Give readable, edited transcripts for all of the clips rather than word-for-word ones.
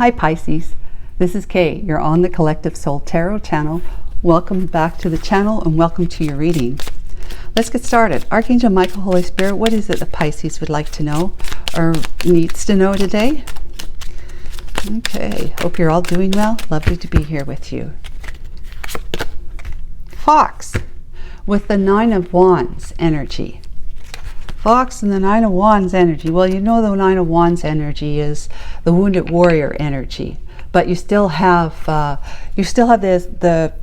Hi Pisces, this is Kay. You're on the Collective Soul Tarot channel. Welcome back to the channel and welcome to your reading. Let's get started. Archangel Michael, Holy Spirit, what is it that Pisces would like to know or needs to know today? Okay, hope you're all doing well. Lovely to be here with you. Fox with the Nine of Wands energy. Fox and the Nine of Wands energy. Well, you know the Nine of Wands energy is the wounded warrior energy, but you still have this the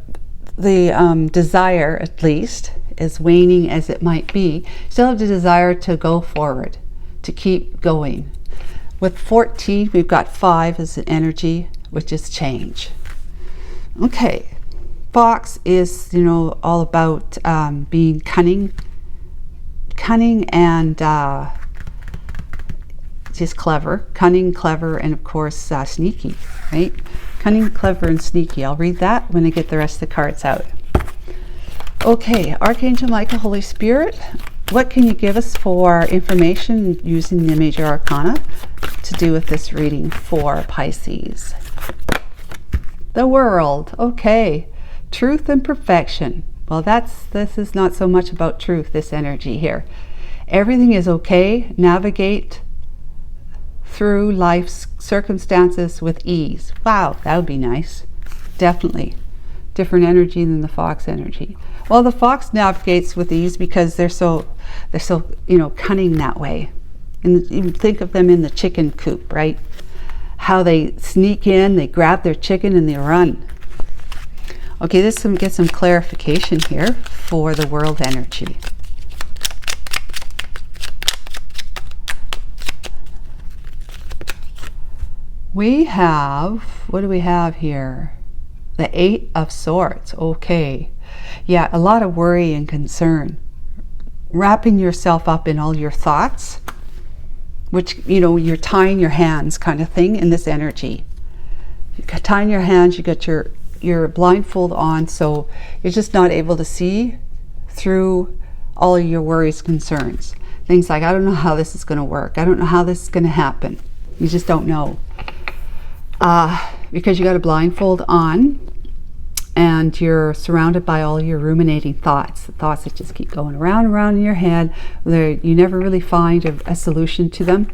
desire, at least as waning as it might be, still have the desire to go forward, to keep going. With 14, we've got 5 as an energy, which is change. Okay, Fox is, all about being cunning and just clever. Cunning, clever, and of course sneaky, right? Cunning, clever, and sneaky. I'll read that when I get the rest of the cards out. Okay, Archangel Michael, Holy Spirit, what can you give us for information using the major arcana to do with this reading for Pisces? The World. Okay, truth and perfection. Well, this is not so much about truth, this energy here. Everything is okay. Navigate through life's circumstances with ease. Wow, that would be nice. Definitely. Different energy than the Fox energy. Well, the Fox navigates with ease because they're so cunning that way. And you think of them in the chicken coop, right? How they sneak in, they grab their chicken and they run. Okay, let's get some clarification here for the World energy. We have, what do we have here? The 8 of Swords. Okay. Yeah, a lot of worry and concern. Wrapping yourself up in all your thoughts, which, you're tying your hands kind of thing in this energy. You're tying your hands, you got your blindfold on, so you're just not able to see through all of your worries, concerns. Things like, I don't know how this is going to work. I don't know how this is going to happen. You just don't know. Because you got a blindfold on and you're surrounded by all your ruminating thoughts, thoughts that just keep going around and around in your head. You never really find a solution to them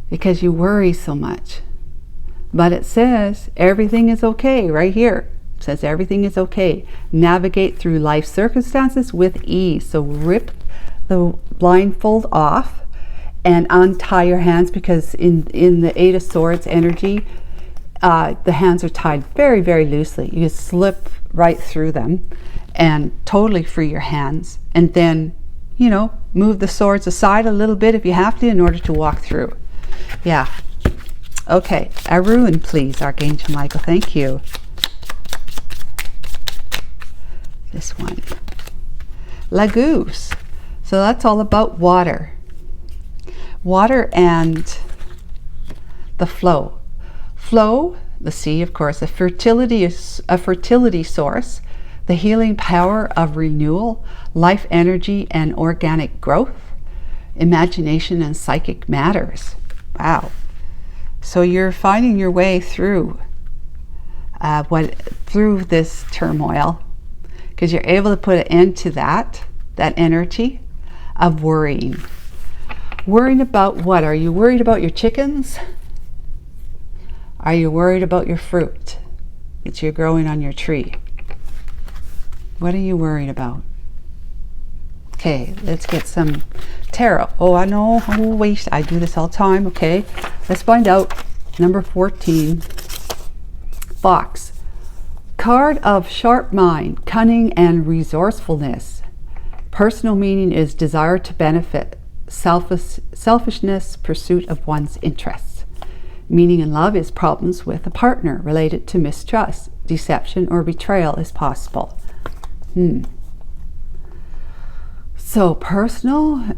because you worry so much. But it says everything is okay right here. It says everything is okay. Navigate through life circumstances with ease. So rip the blindfold off and untie your hands, because in the 8 of Swords energy, the hands are tied very, very loosely. You just slip right through them and totally free your hands. And then, move the swords aside a little bit if you have to in order to walk through. Yeah. Okay, a rune, please, Archangel Michael. Thank you. This one. La Goose. So that's all about water. Water and the flow. Flow, the sea, of course, a fertility source, the healing power of renewal, life energy and organic growth, imagination and psychic matters. Wow. So you're finding your way through through this turmoil, because you're able to put an end to that energy of worrying. Worrying about what? Are you worried about your chickens? Are you worried about your fruit that you're growing on your tree? What are you worried about? Okay, let's get some tarot. Oh, I know. Oh, wait. I do this all the time. Okay, let's find out. Number 14. Fox. Card of sharp mind, cunning, and resourcefulness. Personal meaning is desire to benefit. Selfishness, pursuit of one's interests. Meaning in love is problems with a partner related to mistrust. Deception or betrayal is possible. So personal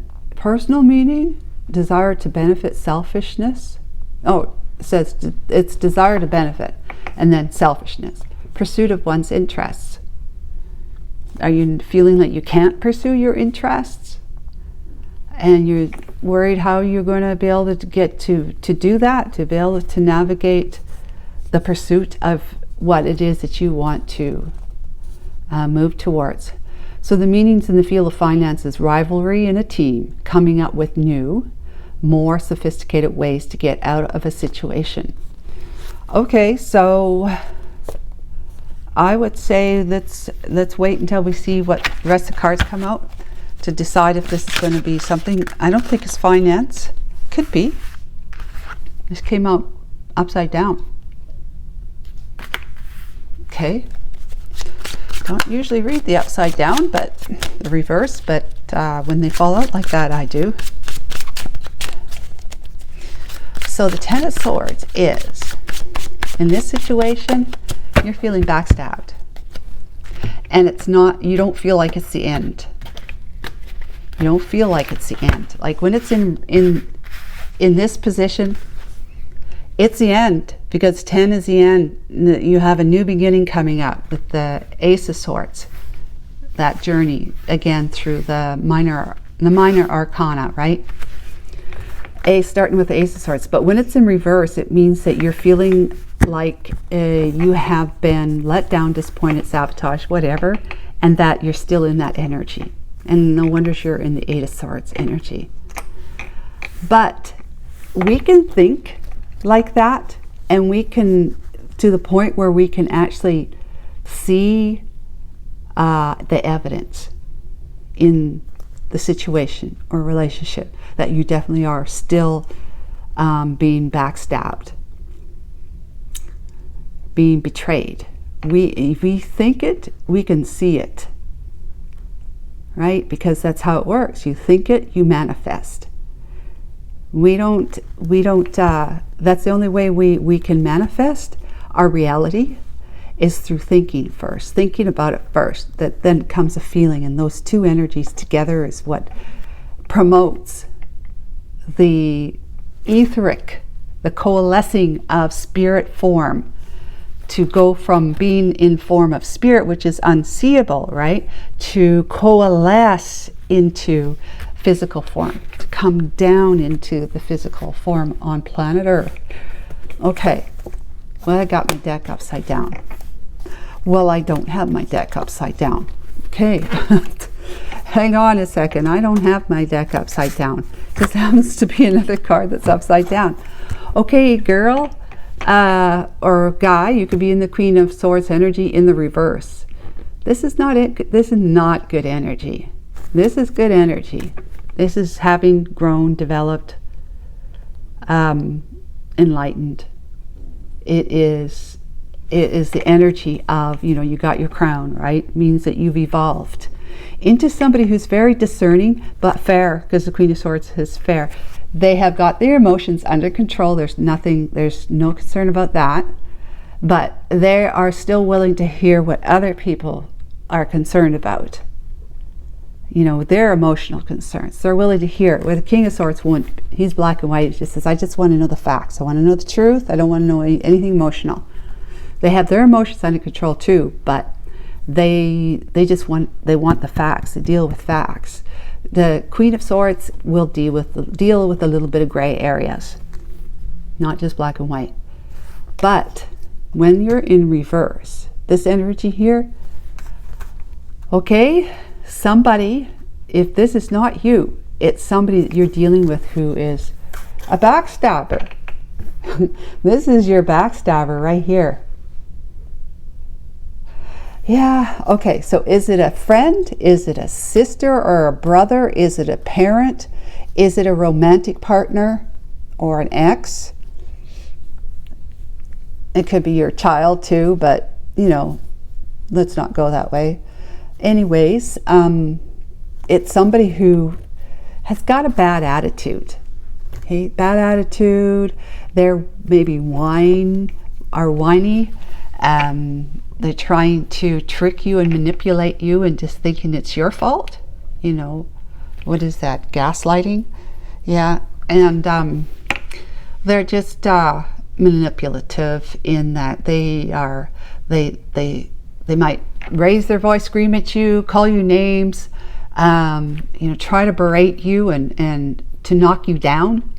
meaning, desire to benefit, selfishness. Oh, it says it's desire to benefit, and then selfishness. Pursuit of one's interests. Are you feeling like you can't pursue your interests? and you're worried how you're going to be able to get to do that, to be able to navigate the pursuit of what it is that you want to move towards. So the meanings in the field of finances: rivalry in a team, coming up with new, more sophisticated ways to get out of a situation. Okay, so I would say let's wait until we see what the rest of the cards come out to decide if this is going to be something. I don't think it's finance. Could be. This came out upside down. Okay. Don't usually read the upside down, but the reverse, but when they fall out like that, I do. So the Ten of Swords is, in this situation, you're feeling backstabbed. And it's not, you don't feel like it's the end. You don't feel like it's the end. Like when it's in this position, it's the end, because 10 is the end. You have a new beginning coming up with the Ace of Swords. That journey again through the minor arcana, right? Starting with the Ace of Swords. But when it's in reverse, it means that you're feeling like you have been let down, disappointed, sabotaged, whatever, and that you're still in that energy. And no wonder you're in the Eight of Swords energy. But we can think like that, and we can, to the point where we can actually see the evidence in the situation or relationship that you definitely are still being backstabbed, being betrayed. If we think it, we can see it, right? Because that's how it works. You think it, you manifest. We don't, that's the only way we can manifest our reality, is through thinking first, thinking about it first. That then comes a feeling, and those two energies together is what promotes the etheric, the coalescing of spirit form, to go from being in form of spirit, which is unseeable, right, to coalesce into physical form, to come down into the physical form on planet Earth. Okay, well, I got my deck upside down. Well, I don't have my deck upside down. Okay, hang on a second. I don't have my deck upside down, because there happens to be another card that's upside down. Okay, girl or guy, you could be in the Queen of Swords energy in the reverse. This is not it. This is not good energy. This is good energy. This is having grown, developed, enlightened. It is the energy of, you got your crown, right? It means that you've evolved into somebody who's very discerning, but fair, because the Queen of Swords is fair. They have got their emotions under control. There's no concern about that. But they are still willing to hear what other people are concerned about. Their emotional concerns. They're willing to hear it. Where the King of Swords won't, he's black and white. He just says, I just want to know the facts. I want to know the truth. I don't want to know anything emotional. They have their emotions under control too, but they want the facts. They deal with facts. The Queen of Swords will deal with a little bit of gray areas, not just black and white. But when you're in reverse, this energy here, okay, somebody, if this is not you, it's somebody that you're dealing with who is a backstabber. This is your backstabber right here. Yeah, okay, so is it a friend? Is it a sister or a brother? Is it a parent? Is it a romantic partner or an ex? It could be your child too, but let's not go that way. Anyways, it's somebody who has got a bad attitude. Okay, bad attitude. They're maybe whiny. They're trying to trick you and manipulate you and just thinking it's your fault. What is that? Gaslighting? Yeah, and they're just manipulative in that they might raise their voice, scream at you, call you names, try to berate you and to knock you down,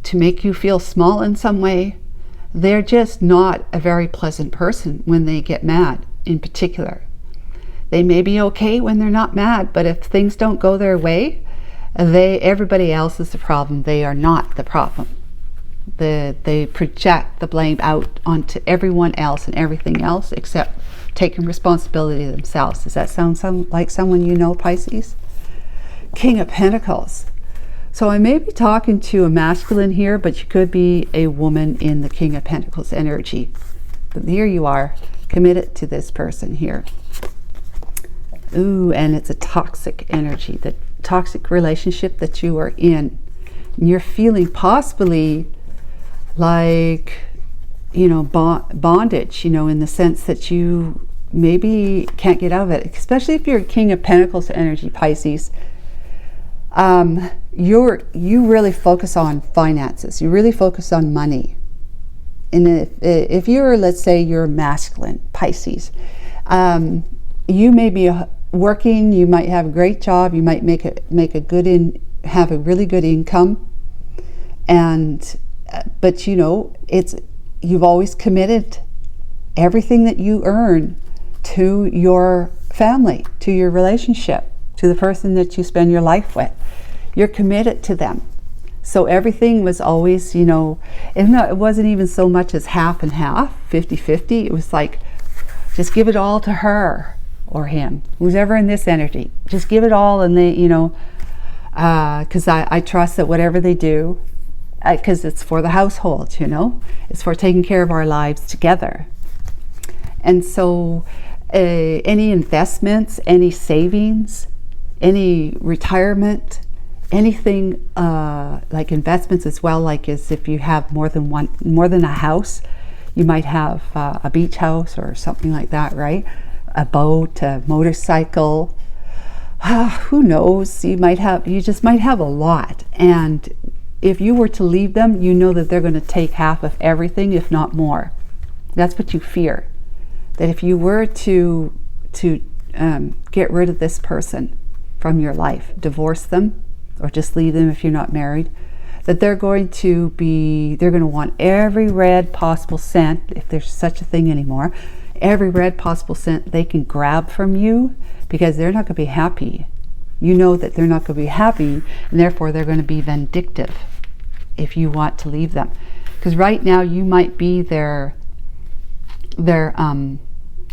to make you feel small in some way. They're just not a very pleasant person when they get mad in particular. They may be okay when they're not mad, but if things don't go their way, everybody else is the problem. They are not the problem. They project the blame out onto everyone else and everything else except taking responsibility themselves. Does that sound like someone you know, Pisces? King of Pentacles. So I may be talking to a masculine here, but you could be a woman in the King of Pentacles energy. But here you are, committed to this person here. Ooh, and it's a toxic energy, the toxic relationship that you are in. And you're feeling possibly like, bondage, in the sense that you maybe can't get out of it, especially if you're a King of Pentacles energy, Pisces. You really focus on finances. You really focus on money. And if you're, let's say you're masculine, Pisces, you may be working, you might have a great job, you might have a really good income, but you've always committed everything that you earn to your family, to your relationship, to the person that you spend your life with. You're committed to them. So everything was always, it wasn't even so much as half and half, 50-50. It was like, just give it all to her or him, who's ever in this energy. Just give it all, and they, because I trust that whatever they do, because it's for the household, it's for taking care of our lives together. And so any investments, any savings, any retirement, anything like investments as well, like as if you have more than a house, you might have a beach house or something like that, right? A boat, a motorcycle, who knows? You just might have a lot. And if you were to leave them, you know that they're going to take half of everything, if not more. That's what you fear. That if you were to get rid of this person from your life, divorce them, or just leave them if you're not married, that they're going to want every red possible cent, if there's such a thing anymore, every red possible cent they can grab from you, because they're not going to be happy. You know that they're not going to be happy, and therefore they're going to be vindictive if you want to leave them. Because right now you might be their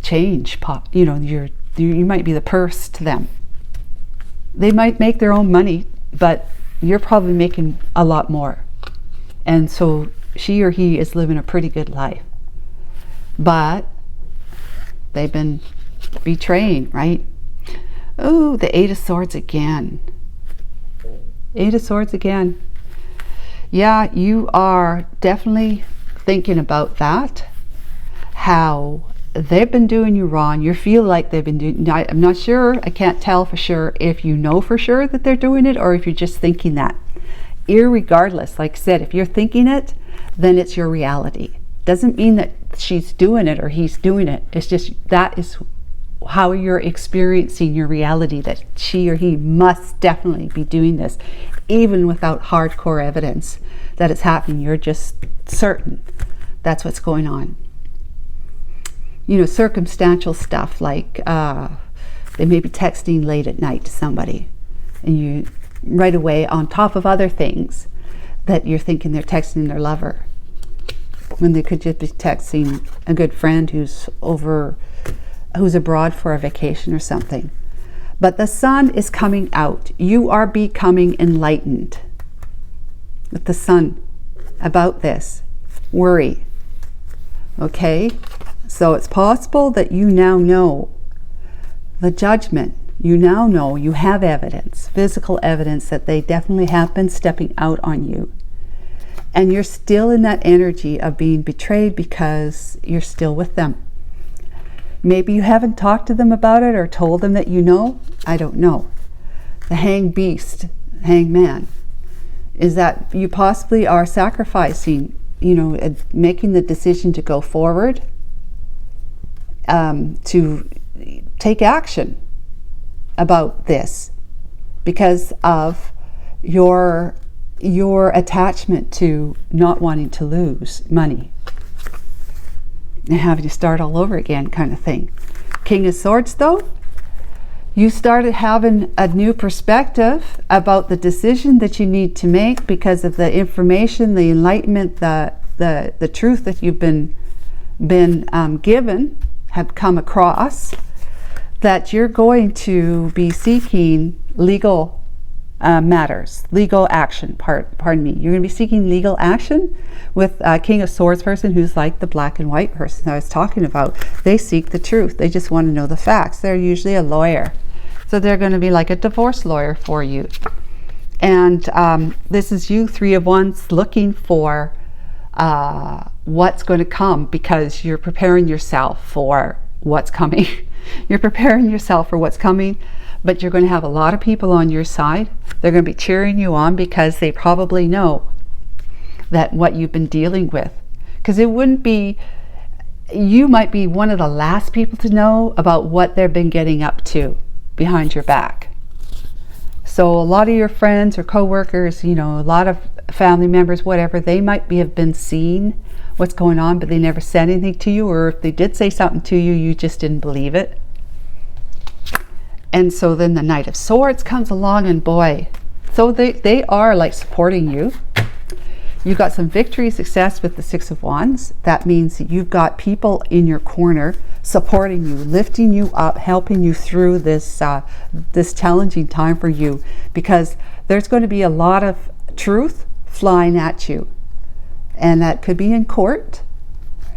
change pop. You might be the purse to them. They might make their own money, but you're probably making a lot more. And so she or he is living a pretty good life. But they've been betraying, right? Oh, the Eight of Swords again. Eight of Swords again. Yeah, you are definitely thinking about that. How they've been doing you wrong. You feel like they've been doing, I'm not sure, I can't tell for sure if you know for sure that they're doing it or if you're just thinking that. Irregardless, like I said, if you're thinking it, then it's your reality. Doesn't mean that she's doing it or he's doing it. It's just that is how you're experiencing your reality, that she or he must definitely be doing this, even without hardcore evidence that it's happening. You're just certain that's what's going on. Circumstantial stuff like they may be texting late at night to somebody, and you right away, on top of other things, that you're thinking they're texting their lover, when they could just be texting a good friend who's abroad for a vacation or something. But the sun is coming out. You are becoming enlightened with the sun about this worry. Okay? So it's possible that you now know the judgment. You now know, you have evidence, physical evidence, that they definitely have been stepping out on you. And you're still in that energy of being betrayed because you're still with them. Maybe you haven't talked to them about it or told them that you know. I don't know. The hanged beast, hanged man, is that you possibly are sacrificing, making the decision to go forward, to take action about this, because of your attachment to not wanting to lose money and having to start all over again, kind of thing. King of Swords, though, you started having a new perspective about the decision that you need to make because of the information, the enlightenment, the truth that you've been given, have come across, that you're going to be seeking legal matters, legal action, pardon me. You're going to be seeking legal action with King of Swords person, who's like the black and white person I was talking about. They seek the truth. They just want to know the facts. They're usually a lawyer. So they're going to be like a divorce lawyer for you. And this is you, Three of Wands, looking for what's going to come, because you're preparing yourself for what's coming. You're preparing yourself for what's coming, but you're going to have a lot of people on your side. They're going to be cheering you on because they probably know that what you've been dealing with. Because it wouldn't be, you might be one of the last people to know about what they've been getting up to behind your back. So a lot of your friends or co-workers, you know, a lot of family members, whatever, they might have been seeing what's going on, but they never said anything to you, or if they did say something to you, you just didn't believe it. And so then the Knight of Swords comes along, and boy, so they are like supporting you. You've got some victory, success with the Six of Wands. That means that you've got people in your corner supporting you, lifting you up, helping you through this this challenging time for you, because there's going to be a lot of truth flying at you, and that could be in court.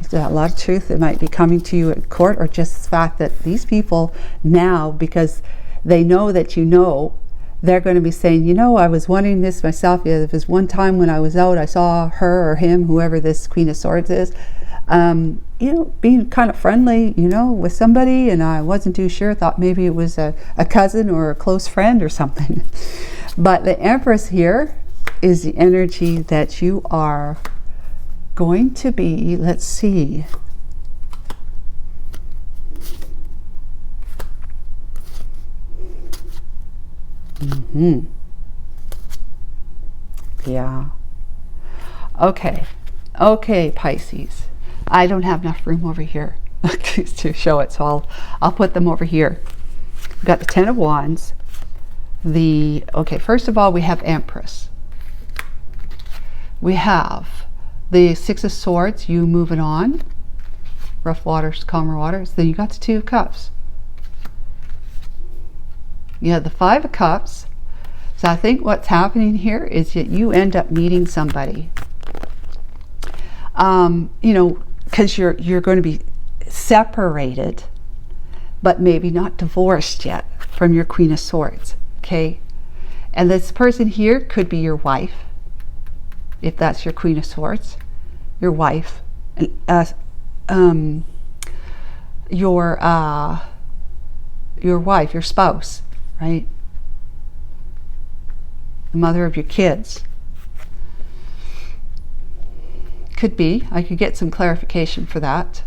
There's a lot of truth that might be coming to you in court, or just the fact that these people now, because they know that you know, they're going to be saying, you know, I was wondering this myself. Yeah, there was one time when I was out, I saw her or him, whoever this Queen of Swords is, you know, being kind of friendly, you know, with somebody, and I wasn't too sure. Thought maybe it was a cousin or a close friend or something. But the Empress here is the energy that you are going to be, let's see. Yeah. Okay, Pisces. I don't have enough room over here to show it, so I'll put them over here. We've got the Ten of Wands. Okay, first of all, we have Empress. We have the Six of Swords, you moving on. Rough waters, calmer waters. Then you got the Two of Cups. You have the Five of Cups. So I think what's happening here is that you end up meeting somebody. You know, because you're going to be separated, but maybe not divorced yet from your Queen of Swords. Okay, and this person here could be your wife, if that's your Queen of Swords, your wife, your wife, your spouse, right? The mother of your kids. Could be. I could get some clarification for that.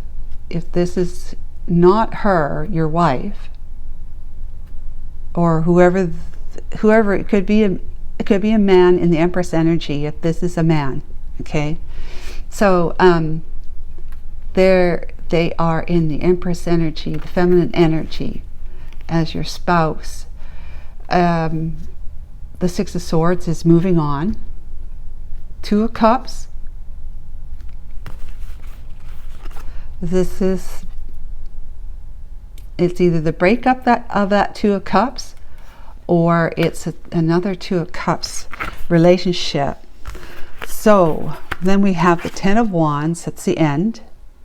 If this is not her, your wife, or whoever it could be. It could be a man in the Empress energy. If this is a man, okay. So they are in the Empress energy, the feminine energy, as your spouse. The Six of Swords is moving on. Two of Cups. It's either the breakup of that Two of Cups, or it's another Two of Cups relationship. So then we have the Ten of Wands. That's the end,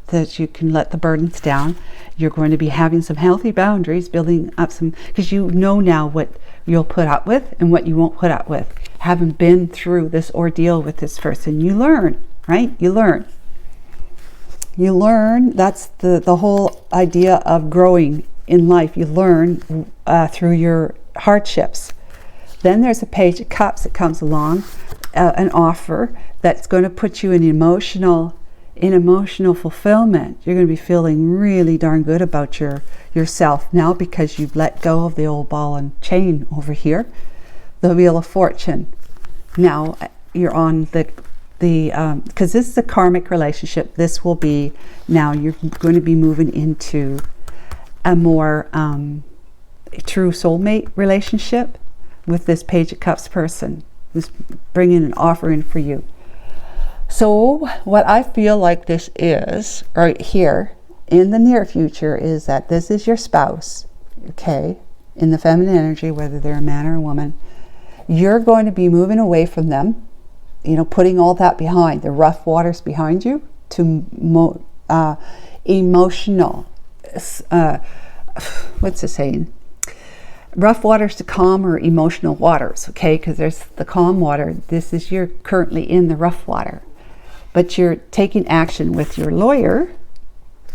that you can let the burdens down. You're going to be having some healthy boundaries, building up some, because you know now what you'll put up with and what you won't put up with. Having been through this ordeal with this person, you learn, right? You learn. That's the whole idea of growing in life. You learn through your hardships. Then there's a Page of Cups that comes along, an offer that's going to put you in emotional fulfillment. You're going to be feeling really darn good about yourself now, because you've let go of the old ball and chain over here. the Wheel of Fortune. Now you're on because this is a karmic relationship. This will be, now you're going to be moving into a more true soulmate relationship with this Page of Cups person who's bringing an offer in for you. So what I feel like this is right here in the near future is that this is your spouse, okay, in the feminine energy, whether they're a man or a woman. You're going to be moving away from them, you know, putting all that behind, the rough waters behind you, to emotional, what's the saying? Rough waters to calm, or emotional waters, okay? Because there's the calm water. This is, you're currently in the rough water. But you're taking action with your lawyer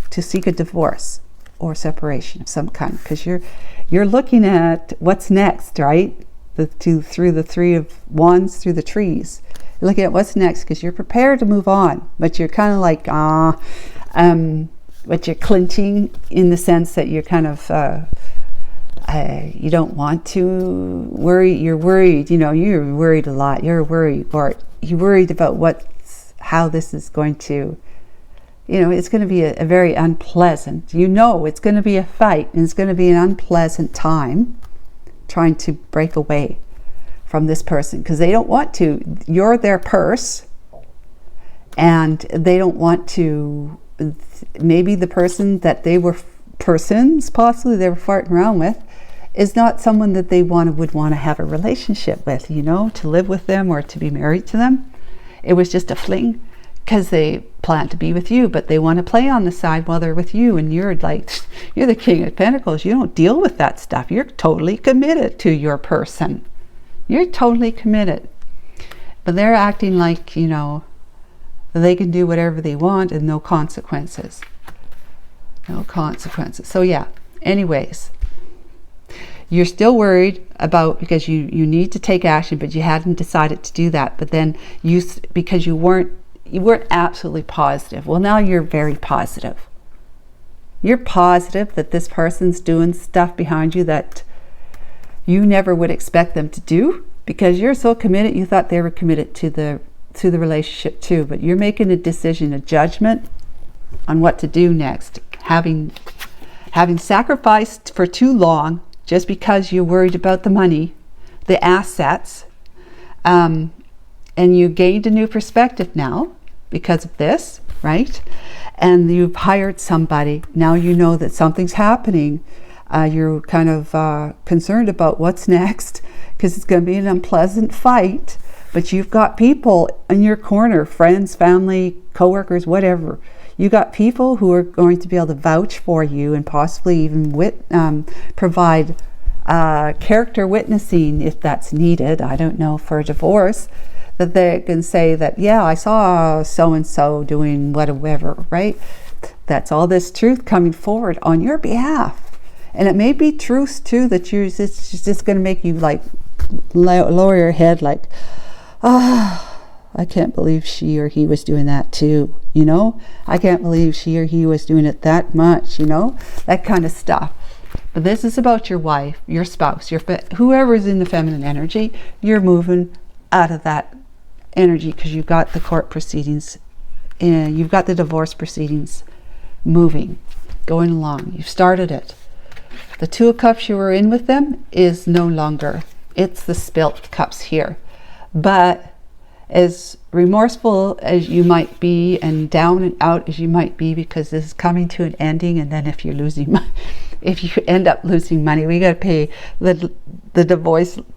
to seek a divorce or separation of some kind, because you're looking at what's next, right? Through the Three of Wands, through the trees. You're looking at what's next, because you're prepared to move on, but you're kind of like, but you're clinching in the sense that you're kind of, you don't want to worry. You're worried, you know, you're worried a lot. You're worried, or you're worried about how this is going to, you know, it's going to be a very unpleasant, you know, it's going to be a fight, and it's going to be an unpleasant time trying to break away from this person, because they don't want to. You're their purse, and they don't want to. Maybe the person that they were, possibly they were farting around with, is not someone that they would want to have a relationship with, you know, to live with them or to be married to them. It was just a fling, because they plan to be with you, but they want to play on the side while they're with you, and you're like, you're the King of Pentacles. You don't deal with that stuff. You're totally committed to your person. You're totally committed. But they're acting like, you know, they can do whatever they want and no consequences. No consequences. So yeah, anyways, you're still worried about, because you need to take action, but you hadn't decided to do that. But then because you weren't absolutely positive. Well, now you're very positive. You're positive that this person's doing stuff behind you that you never would expect them to do, because you're so committed. You thought they were committed to the relationship too, but you're making a decision, a judgment on what to do next. Having sacrificed for too long just because you're worried about the money, the assets, and you gained a new perspective now because of this, right? And you've hired somebody. Now you know that something's happening. You're kind of concerned about what's next, because it's going to be an unpleasant fight, but you've got people in your corner, friends, family, coworkers, whatever. You got people who are going to be able to vouch for you, and possibly even provide character witnessing if that's needed. I don't know, for a divorce, that they can say that, yeah, I saw so-and-so doing whatever, right? That's all this truth coming forward on your behalf. And it may be truth too, that it's just going to make you like lower your head, like, I can't believe she or he was doing that too, you know? I can't believe she or he was doing it that much, you know? That kind of stuff. But this is about your wife, your spouse, whoever is in the feminine energy. You're moving out of that energy, because you've got the court proceedings, and you've got the divorce proceedings moving, going along. You've started it. The Two of Cups you were in with them is no longer. It's the spilt cups here. But as remorseful as you might be, and down and out as you might be, because this is coming to an ending, and then if you end up losing money, we got to pay the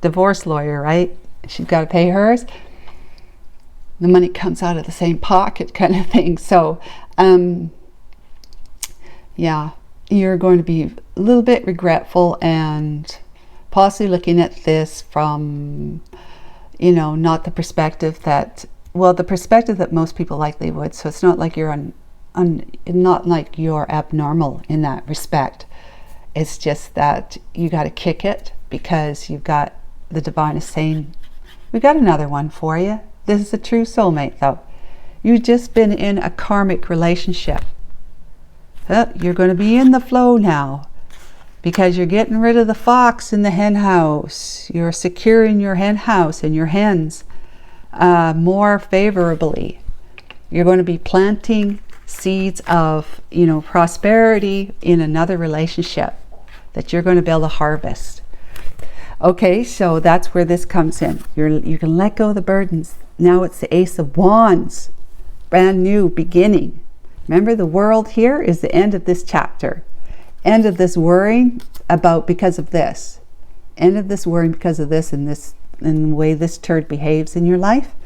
divorce lawyer, right? She's got to pay hers. The money comes out of the same pocket, kind of thing. So, yeah, you're going to be a little bit regretful, and possibly looking at this from, you know, not the perspective that, well, the perspective that most people likely would. So it's not like you're not like you're abnormal in that respect. It's just that you got to kick it, because you've got, the divine is saying, we got another one for you. This is a true soulmate, though. You've just been in a karmic relationship. You're going to be in the flow now, because you're getting rid of the fox in the hen house. You're securing your hen house and your hens more favorably. You're going to be planting seeds of, prosperity in another relationship that you're going to be able to harvest. Okay, so that's where this comes in. You can let go of the burdens. Now it's the Ace of Wands, brand new beginning. Remember, the world here is the end of this chapter. End of this worrying because of this. End of this worrying because of this and the way this turd behaves in your life.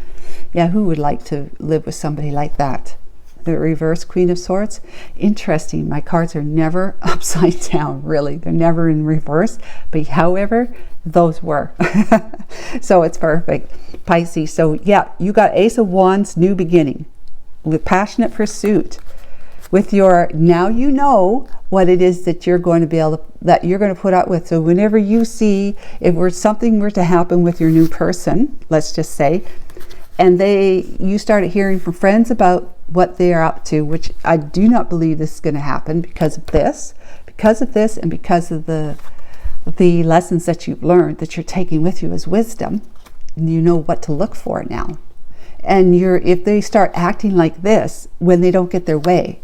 Yeah, who would like to live with somebody like that? The reverse Queen of Swords. Interesting. My cards are never upside down, really. They're never in reverse. But however, those were. So it's perfect. Pisces. So yeah, you got Ace of Wands, new beginning. With passionate pursuit. With now you know what it is that you're going to be able to, that you're going to put up with. So whenever you see, if something were to happen with your new person, let's just say, and you started hearing from friends about what they are up to, which I do not believe this is going to happen because of this, and because of the lessons that you've learned that you're taking with you as wisdom, and you know what to look for now. And if they start acting like this when they don't get their way,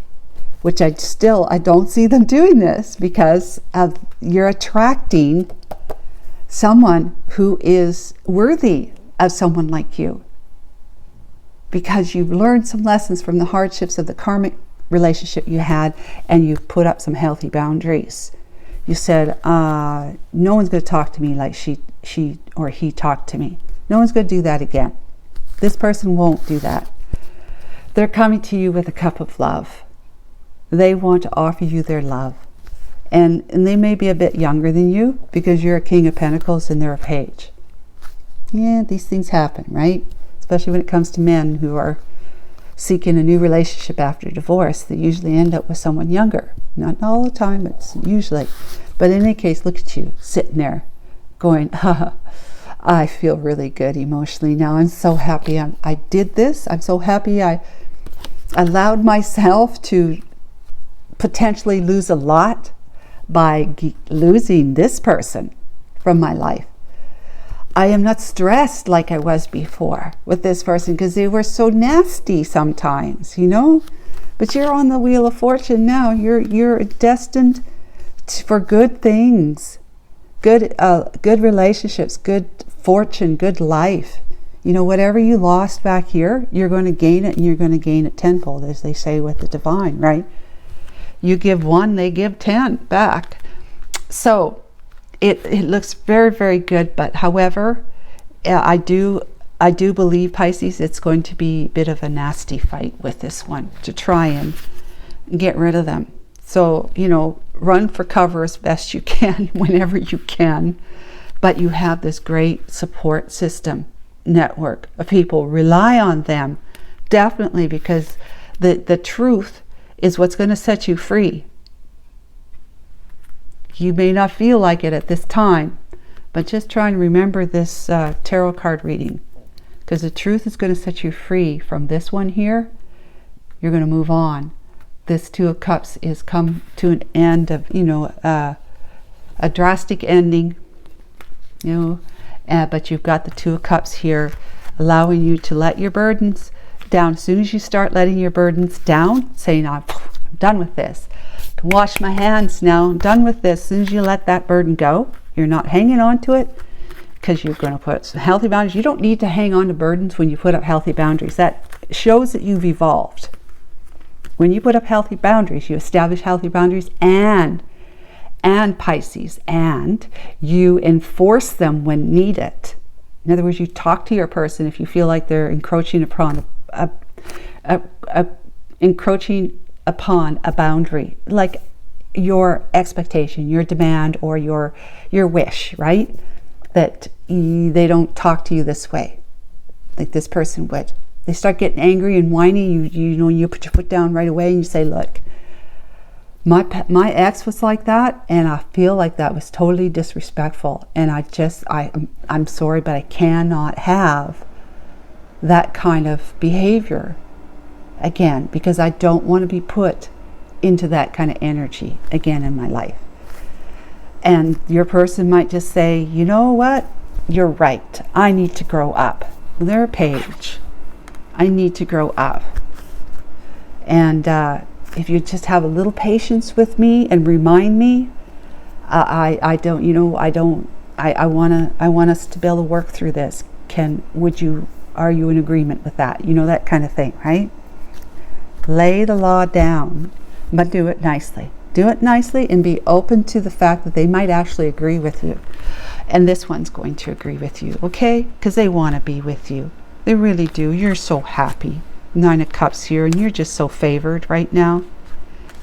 which I don't see them doing this, because you're attracting someone who is worthy of someone like you. Because you've learned some lessons from the hardships of the karmic relationship you had, and you've put up some healthy boundaries. You said, no one's going to talk to me like she or he talked to me. No one's going to do that again. This person won't do that. They're coming to you with a cup of love. They want to offer you their love. And they may be a bit younger than you because you're a King of Pentacles and they're a Page. Yeah, these things happen, right? Especially when it comes to men who are seeking a new relationship after divorce. They usually end up with someone younger. Not all the time, it's usually. But in any case, look at you sitting there going, I feel really good emotionally now. I'm so happy I did this. I'm so happy I allowed myself to potentially lose a lot by losing this person from my life. I am not stressed like I was before with this person because they were so nasty sometimes, But you're on the Wheel of Fortune now. You're destined for good things, good relationships, good fortune, good life. Whatever you lost back here, you're going to gain it, and you're going to gain it tenfold, as they say with the divine, right? You give 1, they give 10 back. So it looks very, very good. But however, I do believe, Pisces, it's going to be a bit of a nasty fight with this one to try and get rid of them. So, run for cover as best you can whenever you can. But you have this great support system network of people. Rely on them, definitely, because the truth is what's going to set you free. You may not feel like it at this time, but just try and remember this tarot card reading, because the truth is going to set you free from this one here. You're going to move on. This Two of Cups is come to an end of, a drastic ending, but you've got the Two of Cups here allowing you to let your burdens down. As soon as you start letting your burdens down, saying, I'm done with this. I can wash my hands now. I'm done with this. As soon as you let that burden go, you're not hanging on to it, because you're going to put some healthy boundaries. You don't need to hang on to burdens when you put up healthy boundaries. That shows that you've evolved. When you put up healthy boundaries, you establish healthy boundaries, and Pisces, and you enforce them when needed. In other words, you talk to your person if you feel like they're encroaching upon a boundary, like your expectation, your demand, or your wish, right? That they don't talk to you this way, like this person would. They start getting angry and whiny. You put your foot down right away and you say, look, my ex was like that, and I feel like that was totally disrespectful, and I'm sorry, but I cannot have that kind of behavior again, because I don't want to be put into that kind of energy again in my life. And your person might just say, you know what? You're right. I need to grow up. They're a page. I need to grow up. And if you just have a little patience with me and remind me, I want us to be able to work through this. Are you in agreement with that? You know, that kind of thing, right? Lay the law down, but do it nicely. Do it nicely and be open to the fact that they might actually agree with you. And this one's going to agree with you, okay? Because they want to be with you. They really do. You're so happy. 9 of Cups here, and you're just so favored right now.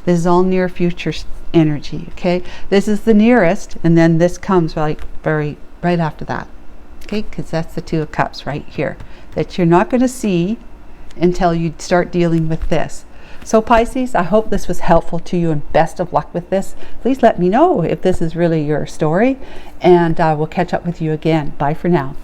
This is all near future energy, okay? This is the nearest, and then this comes right after that, okay? Because that's the 2 of Cups right here that you're not going to see until you start dealing with this. So Pisces, I hope this was helpful to you, and best of luck with this. Please let me know if this is really your story, and we'll catch up with you again. Bye for now.